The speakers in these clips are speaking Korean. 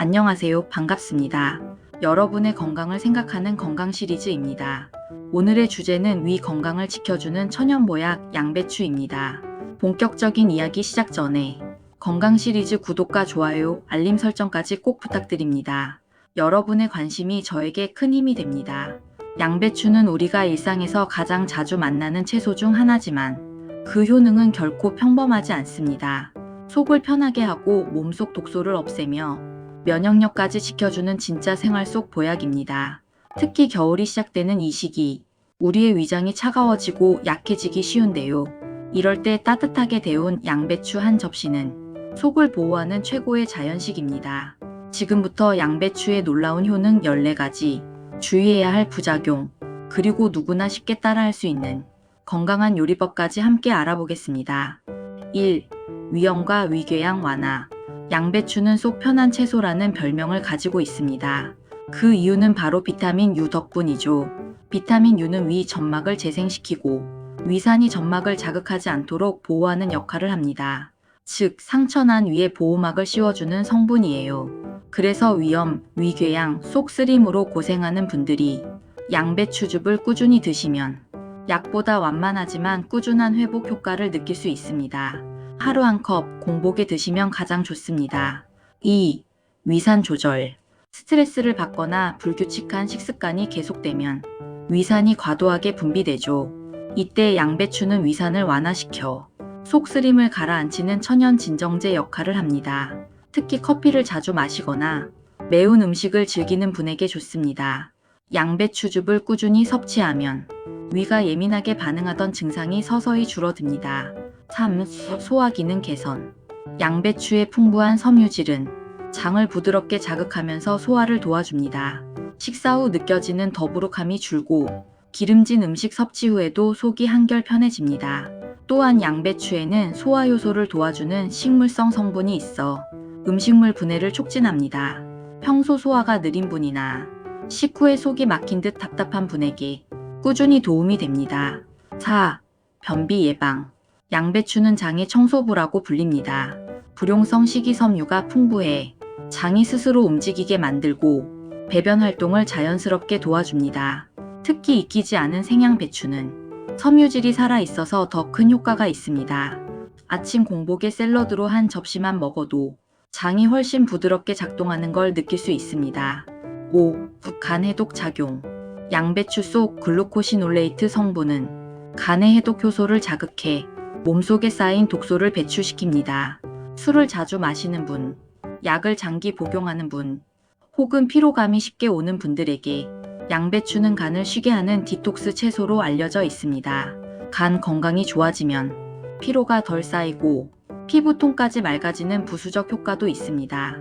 안녕하세요. 반갑습니다. 여러분의 건강을 생각하는 건강 시리즈입니다. 오늘의 주제는 위 건강을 지켜주는 천연보약 양배추입니다. 본격적인 이야기 시작 전에 건강 시리즈 구독과 좋아요, 알림 설정까지 꼭 부탁드립니다. 여러분의 관심이 저에게 큰 힘이 됩니다. 양배추는 우리가 일상에서 가장 자주 만나는 채소 중 하나지만 그 효능은 결코 평범하지 않습니다. 속을 편하게 하고 몸속 독소를 없애며 면역력까지 지켜주는 진짜 생활 속 보약입니다. 특히 겨울이 시작되는 이 시기, 우리의 위장이 차가워지고 약해지기 쉬운데요. 이럴 때 따뜻하게 데운 양배추 한 접시는 속을 보호하는 최고의 자연식입니다. 지금부터 양배추의 놀라운 효능 14가지, 주의해야 할 부작용, 그리고 누구나 쉽게 따라할 수 있는 건강한 요리법까지 함께 알아보겠습니다. 1. 위염과 위궤양 완화. 양배추는 속 편한 채소라는 별명을 가지고 있습니다. 그 이유는 바로 비타민 U 덕분이죠. 비타민 U는 위 점막을 재생시키고 위산이 점막을 자극하지 않도록 보호하는 역할을 합니다. 즉, 상처난 위에 보호막을 씌워주는 성분이에요. 그래서 위염, 위궤양, 속 쓰림으로 고생하는 분들이 양배추즙을 꾸준히 드시면 약보다 완만하지만 꾸준한 회복 효과를 느낄 수 있습니다. 하루 한 컵 공복에 드시면 가장 좋습니다. 2. 위산 조절. 스트레스를 받거나 불규칙한 식습관이 계속되면 위산이 과도하게 분비되죠. 이때 양배추는 위산을 완화시켜 속 쓰림을 가라앉히는 천연 진정제 역할을 합니다. 특히 커피를 자주 마시거나 매운 음식을 즐기는 분에게 좋습니다. 양배추즙을 꾸준히 섭취하면 위가 예민하게 반응하던 증상이 서서히 줄어듭니다. 3. 소화 기능 개선. 양배추의 풍부한 섬유질은 장을 부드럽게 자극하면서 소화를 도와줍니다. 식사 후 느껴지는 더부룩함이 줄고 기름진 음식 섭취 후에도 속이 한결 편해집니다. 또한 양배추에는 소화 효소를 도와주는 식물성 성분이 있어 음식물 분해를 촉진합니다. 평소 소화가 느린 분이나 식후에 속이 막힌 듯 답답한 분에게 꾸준히 도움이 됩니다. 4. 변비 예방. 양배추는 장의 청소부라고 불립니다. 불용성 식이섬유가 풍부해 장이 스스로 움직이게 만들고 배변 활동을 자연스럽게 도와줍니다. 특히 익히지 않은 생양배추는 섬유질이 살아있어서 더 큰 효과가 있습니다. 아침 공복에 샐러드로 한 접시만 먹어도 장이 훨씬 부드럽게 작동하는 걸 느낄 수 있습니다. 5. 간 해독 작용. 양배추 속 글루코시놀레이트 성분은 간의 해독 효소를 자극해 몸속에 쌓인 독소를 배출시킵니다. 술을 자주 마시는 분, 약을 장기 복용하는 분, 혹은 피로감이 쉽게 오는 분들에게 양배추는 간을 쉬게 하는 디톡스 채소로 알려져 있습니다. 간 건강이 좋아지면 피로가 덜 쌓이고 피부톤까지 맑아지는 부수적 효과도 있습니다.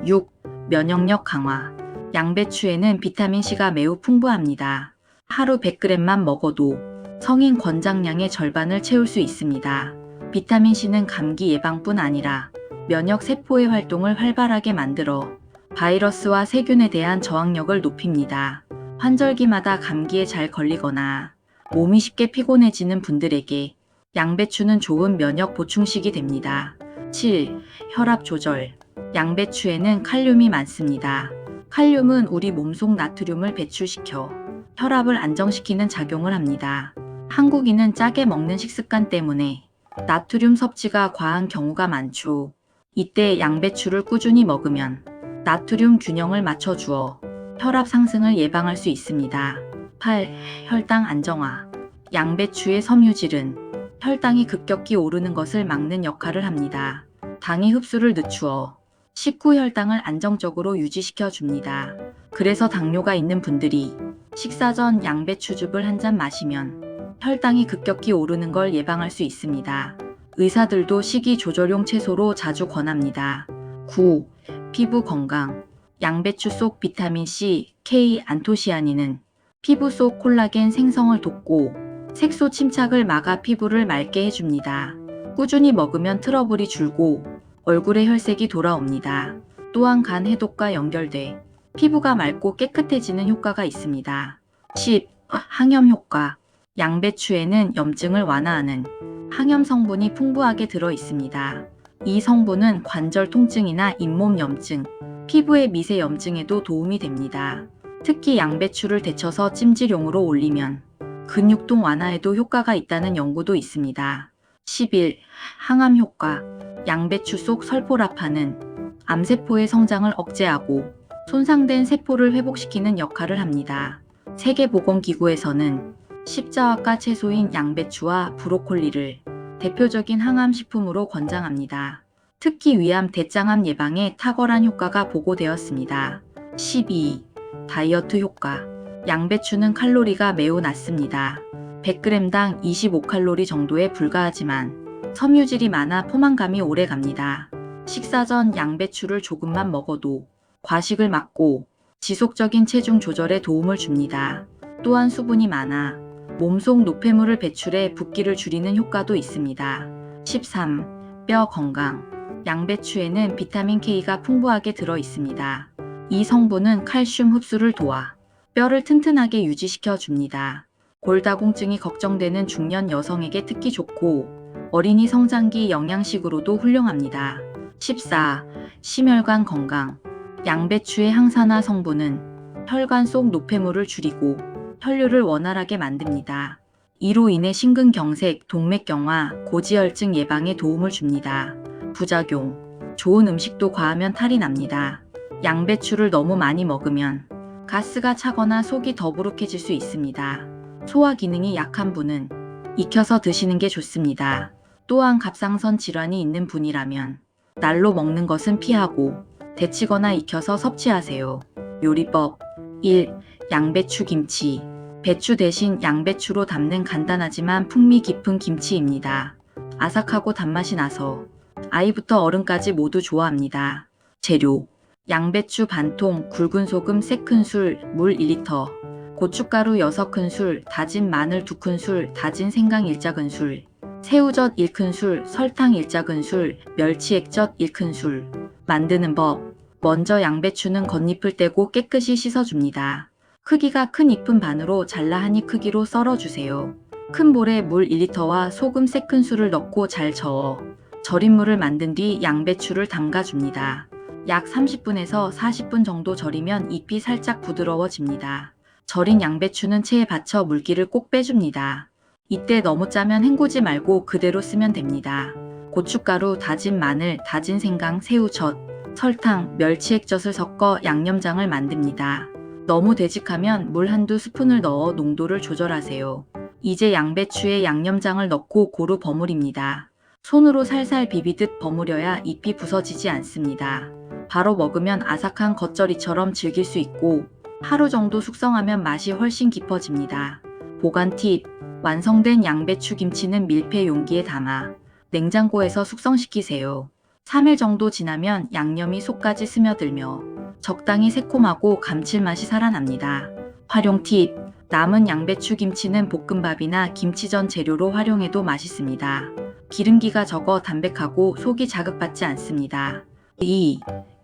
6. 면역력 강화. 양배추에는 비타민C가 매우 풍부합니다. 하루 100g만 먹어도 성인 권장량의 절반을 채울 수 있습니다. 비타민C는 감기 예방뿐 아니라 면역 세포의 활동을 활발하게 만들어 바이러스와 세균에 대한 저항력을 높입니다. 환절기마다 감기에 잘 걸리거나 몸이 쉽게 피곤해지는 분들에게 양배추는 좋은 면역 보충식이 됩니다. 7. 혈압 조절. 양배추에는 칼륨이 많습니다. 칼륨은 우리 몸속 나트륨을 배출시켜 혈압을 안정시키는 작용을 합니다. 한국인은 짜게 먹는 식습관 때문에 나트륨 섭취가 과한 경우가 많죠. 이때 양배추를 꾸준히 먹으면 나트륨 균형을 맞춰주어 혈압 상승을 예방할 수 있습니다. 8. 혈당 안정화. 양배추의 섬유질은 혈당이 급격히 오르는 것을 막는 역할을 합니다. 당이 흡수를 늦추어 식후 혈당을 안정적으로 유지시켜 줍니다. 그래서 당뇨가 있는 분들이 식사 전 양배추즙을 한 잔 마시면 혈당이 급격히 오르는 걸 예방할 수 있습니다. 의사들도 식이 조절용 채소로 자주 권합니다. 9. 피부 건강. 양배추 속 비타민C, K, 안토시아닌은 피부 속 콜라겐 생성을 돕고 색소 침착을 막아 피부를 맑게 해줍니다. 꾸준히 먹으면 트러블이 줄고 얼굴에 혈색이 돌아옵니다. 또한 간 해독과 연결돼 피부가 맑고 깨끗해지는 효과가 있습니다. 10. 항염 효과. 양배추에는 염증을 완화하는 항염 성분이 풍부하게 들어 있습니다. 이 성분은 관절 통증이나 잇몸 염증, 피부의 미세 염증에도 도움이 됩니다. 특히 양배추를 데쳐서 찜질용으로 올리면 근육통 완화에도 효과가 있다는 연구도 있습니다. 11. 항암 효과. 양배추 속 설포라파는 암세포의 성장을 억제하고 손상된 세포를 회복시키는 역할을 합니다. 세계보건기구에서는 십자화과 채소인 양배추와 브로콜리를 대표적인 항암식품으로 권장합니다. 특히 위암, 대장암 예방에 탁월한 효과가 보고되었습니다. 12. 다이어트 효과. 양배추는 칼로리가 매우 낮습니다. 100g당 25칼로리 정도에 불과하지만 섬유질이 많아 포만감이 오래 갑니다. 식사 전 양배추를 조금만 먹어도 과식을 막고 지속적인 체중 조절에 도움을 줍니다. 또한 수분이 많아 몸속 노폐물을 배출해 붓기를 줄이는 효과도 있습니다. 13. 뼈 건강. 양배추에는 비타민 K가 풍부하게 들어 있습니다. 이 성분은 칼슘 흡수를 도와 뼈를 튼튼하게 유지시켜 줍니다. 골다공증이 걱정되는 중년 여성에게 특히 좋고 어린이 성장기 영양식으로도 훌륭합니다. 14. 심혈관 건강. 양배추의 항산화 성분은 혈관 속 노폐물을 줄이고 혈류를 원활하게 만듭니다. 이로 인해 심근경색, 동맥경화, 고지혈증 예방에 도움을 줍니다. 부작용. 좋은 음식도 과하면 탈이 납니다. 양배추를 너무 많이 먹으면 가스가 차거나 속이 더부룩해질 수 있습니다. 소화 기능이 약한 분은 익혀서 드시는 게 좋습니다. 또한 갑상선 질환이 있는 분이라면 날로 먹는 것은 피하고 데치거나 익혀서 섭취하세요. 요리법. 1. 양배추 김치. 배추 대신 양배추로 담는 간단하지만 풍미 깊은 김치입니다. 아삭하고 단맛이 나서 아이부터 어른까지 모두 좋아합니다. 재료. 양배추 반통, 굵은 소금 3큰술, 물 1리터, 고춧가루 6큰술, 다진 마늘 2큰술, 다진 생강 1작은술, 새우젓 1큰술, 설탕 1작은술, 멸치 액젓 1큰술. 만드는 법. 먼저 양배추는 겉잎을 떼고 깨끗이 씻어줍니다. 크기가 큰 잎은 반으로 잘라 한 입 크기로 썰어주세요. 큰 볼에 물 1리터와 소금 3큰술을 넣고 잘 저어 절임물을 만든 뒤 양배추를 담가줍니다. 약 30분에서 40분 정도 절이면 잎이 살짝 부드러워집니다. 절인 양배추는 체에 받쳐 물기를 꼭 빼줍니다. 이때 너무 짜면 헹구지 말고 그대로 쓰면 됩니다. 고춧가루, 다진 마늘, 다진 생강, 새우젓, 설탕, 멸치 액젓을 섞어 양념장을 만듭니다. 너무 되직하면 물 한두 스푼을 넣어 농도를 조절하세요. 이제 양배추에 양념장을 넣고 고루 버무립니다. 손으로 살살 비비듯 버무려야 잎이 부서지지 않습니다. 바로 먹으면 아삭한 겉절이처럼 즐길 수 있고 하루 정도 숙성하면 맛이 훨씬 깊어집니다. 보관 팁. 완성된 양배추 김치는 밀폐 용기에 담아 냉장고에서 숙성시키세요. 3일 정도 지나면 양념이 속까지 스며들며 적당히 새콤하고 감칠맛이 살아납니다. 활용 팁. 남은 양배추 김치는 볶음밥이나 김치전 재료로 활용해도 맛있습니다. 기름기가 적어 담백하고 속이 자극받지 않습니다. 2.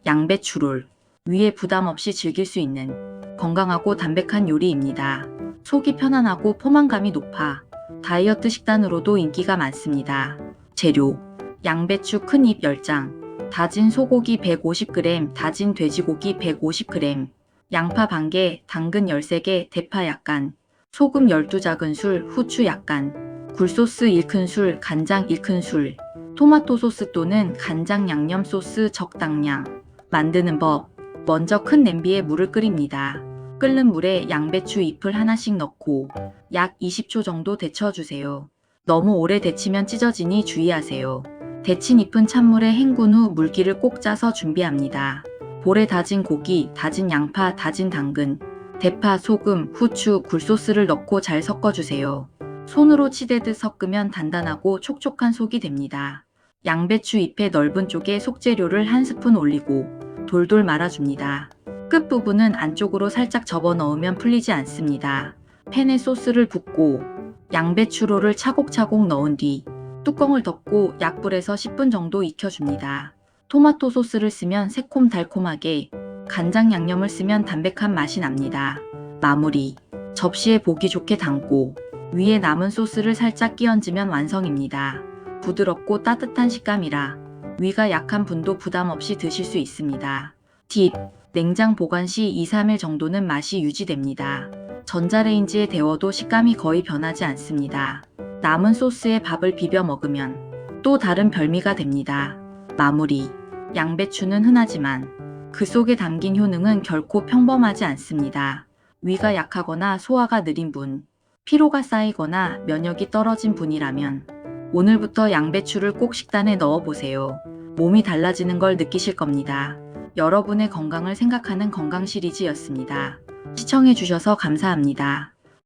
양배추롤. 위에 부담 없이 즐길 수 있는 건강하고 담백한 요리입니다. 속이 편안하고 포만감이 높아 다이어트 식단으로도 인기가 많습니다. 재료. 양배추 큰 잎 10장, 다진 소고기 150g, 다진 돼지고기 150g, 양파 반개, 당근 13개, 대파 약간, 소금 12작은술, 후추 약간, 굴소스 1큰술, 간장 1큰술, 토마토 소스 또는 간장 양념 소스 적당량. 만드는 법. 먼저 큰 냄비에 물을 끓입니다. 끓는 물에 양배추 잎을 하나씩 넣고 약 20초 정도 데쳐주세요. 너무 오래 데치면 찢어지니 주의하세요. 데친 잎은 찬물에 헹군 후 물기를 꼭 짜서 준비합니다. 볼에 다진 고기, 다진 양파, 다진 당근, 대파, 소금, 후추, 굴소스를 넣고 잘 섞어주세요. 손으로 치대듯 섞으면 단단하고 촉촉한 속이 됩니다. 양배추 잎의 넓은 쪽에 속재료를 한 스푼 올리고 돌돌 말아줍니다. 끝부분은 안쪽으로 살짝 접어 넣으면 풀리지 않습니다. 팬에 소스를 붓고 양배추로를 차곡차곡 넣은 뒤 뚜껑을 덮고 약불에서 10분 정도 익혀줍니다. 토마토 소스를 쓰면 새콤달콤하게, 간장 양념을 쓰면 담백한 맛이 납니다. 마무리. 접시에 보기 좋게 담고 위에 남은 소스를 살짝 끼얹으면 완성입니다. 부드럽고 따뜻한 식감이라 위가 약한 분도 부담 없이 드실 수 있습니다. 팁. 냉장 보관 시 2-3일 정도는 맛이 유지됩니다. 전자레인지에 데워도 식감이 거의 변하지 않습니다. 남은 소스에 밥을 비벼 먹으면 또 다른 별미가 됩니다. 마무리. 양배추는 흔하지만 그 속에 담긴 효능은 결코 평범하지 않습니다. 위가 약하거나 소화가 느린 분, 피로가 쌓이거나 면역이 떨어진 분이라면 오늘부터 양배추를 꼭 식단에 넣어보세요. 몸이 달라지는 걸 느끼실 겁니다. 여러분의 건강을 생각하는 건강 시리즈였습니다. 시청해주셔서 감사합니다.